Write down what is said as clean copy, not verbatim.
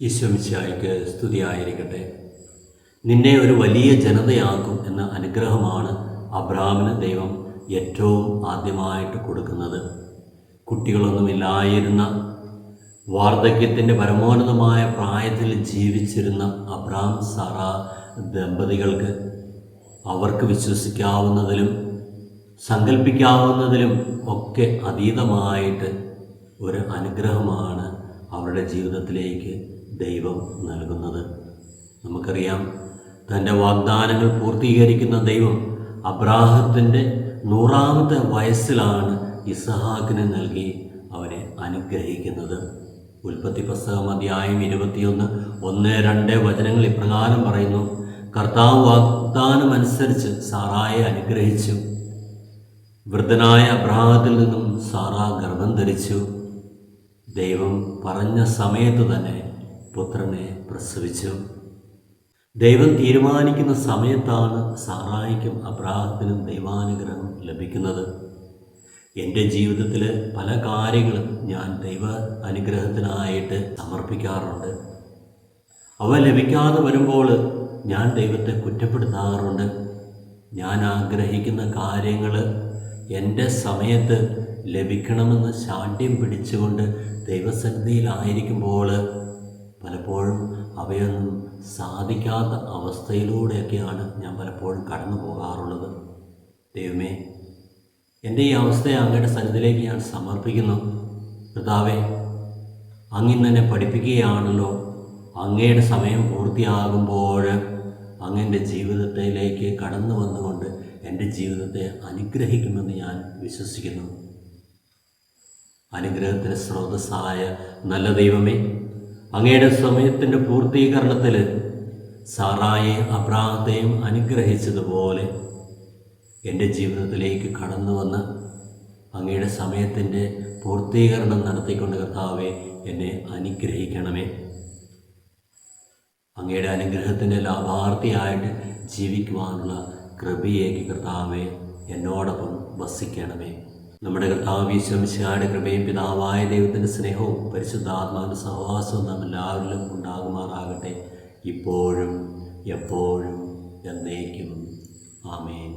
ഈശോ മിശിഹായ്ക്ക് സ്തുതിയായിരിക്കട്ടെ. നിന്നെ ഒരു വലിയ ജനതയാക്കും എന്ന അനുഗ്രഹമാണ് അബ്രാഹാമിന് ദൈവം ഏറ്റവും ആദ്യമായിട്ട് കൊടുക്കുന്നത്. കുട്ടികളൊന്നുമില്ലായിരുന്ന വാർദ്ധക്യത്തിൻ്റെ പരമോന്നതമായ പ്രായത്തിൽ ജീവിച്ചിരുന്ന അബ്രാഹാം സാറ ദമ്പതികൾക്ക് അവർക്ക് വിശ്വസിക്കാവുന്നതിലും സങ്കല്പിക്കാവുന്നതിലും ഒക്കെ അതീതമായിട്ട് ഒരു അനുഗ്രഹമാണ് അവരുടെ ജീവിതത്തിലേക്ക് ദൈവം നൽകുന്നത്. നമുക്കറിയാം, തൻ്റെ വാഗ്ദാനങ്ങൾ പൂർത്തീകരിക്കുന്ന ദൈവം അബ്രാഹത്തിൻ്റെ 100ാമത്തെ വയസ്സിലാണ് ഇസഹാക്കിനെ നൽകി അവനെ അനുഗ്രഹിക്കുന്നത്. ഉൽപ്പത്തി പുസ്തകം അധ്യായം 21, 1-2 വചനങ്ങൾ ഇപ്രകാരം പറയുന്നു: കർത്താവ് വാഗ്ദാനമനുസരിച്ച് സാറായെ അനുഗ്രഹിച്ചു. വൃദ്ധനായ അബ്രാഹത്തിൽ നിന്നും സാറ ഗർഭം ധരിച്ചു. ദൈവം പറഞ്ഞ സമയത്ത് തന്നെ പുത്രനെ പ്രസവിച്ചു. ദൈവം തീരുമാനിക്കുന്ന സമയത്താണ് സാറായിക്കും അബ്രാഹത്തിനും ദൈവാനുഗ്രഹം ലഭിക്കുന്നത്. എൻ്റെ ജീവിതത്തിൽ പല കാര്യങ്ങളും ഞാൻ ദൈവ അനുഗ്രഹത്തിനായിട്ട് സമർപ്പിക്കാറുണ്ട്. അവ ലഭിക്കാതെ വരുമ്പോൾ ഞാൻ ദൈവത്തെ കുറ്റപ്പെടുത്താറുണ്ട്. ഞാൻ ആഗ്രഹിക്കുന്ന കാര്യങ്ങൾ എൻ്റെ സമയത്ത് ലഭിക്കണമെന്ന് ശാഠ്യം പിടിച്ചുകൊണ്ട് ദൈവസന്നിധിയിലായിരിക്കുമ്പോൾ പലപ്പോഴും അവയൊന്നും സാധിക്കാത്ത അവസ്ഥയിലൂടെയൊക്കെയാണ് ഞാൻ പലപ്പോഴും കടന്നു പോകാറുള്ളത്. ദൈവമേ, എൻ്റെ ഈ അവസ്ഥയെ അങ്ങയുടെ സന്നിധിയിലേക്ക് ഞാൻ സമർപ്പിക്കുന്നു. കർത്താവേ, അങ്ങിന്ന് എന്നെ പഠിപ്പിക്കുകയാണല്ലോ. അങ്ങയുടെ സമയം പൂർത്തിയാകുമ്പോൾ അങ്ങൻ്റെ ജീവിതത്തിലേക്ക് കടന്നു വന്നുകൊണ്ട് എൻ്റെ ജീവിതത്തെ അനുഗ്രഹിക്കുമെന്ന് ഞാൻ വിശ്വസിക്കുന്നു. അനുഗ്രഹത്തിന് സ്രോതസ്സായ നല്ല ദൈവമേ, അങ്ങയുടെ സമയത്തിൻ്റെ പൂർത്തീകരണത്തിൽ സാറായെ അബ്രാഹത്തെയും അനുഗ്രഹിച്ചതുപോലെ എൻ്റെ ജീവിതത്തിലേക്ക് കടന്നു വന്ന് അങ്ങയുടെ സമയത്തിൻ്റെ പൂർത്തീകരണം നടത്തിക്കൊണ്ട് കർത്താവെ എന്നെ അനുഗ്രഹിക്കണമേ. അങ്ങയുടെ അനുഗ്രഹത്തിൻ്റെ ലാഭാർത്ഥിയായിട്ട് ജീവിക്കുവാനുള്ള കൃപയേക്ക് കർത്താവെ എന്നോടൊപ്പം വസിക്കണമേ. നമ്മുടെ കർത്താവ് ഈശോ മിശിഹായുടെ കൃപയും പിതാവായ ദൈവത്തിൻ്റെ സ്നേഹവും പരിശുദ്ധാത്മാവിൻ്റെ സഹവാസവും നാം എല്ലാവരിലും ഉണ്ടാകുമാറാകട്ടെ, ഇപ്പോഴും എപ്പോഴും എന്നേക്കും. ആമേൻ.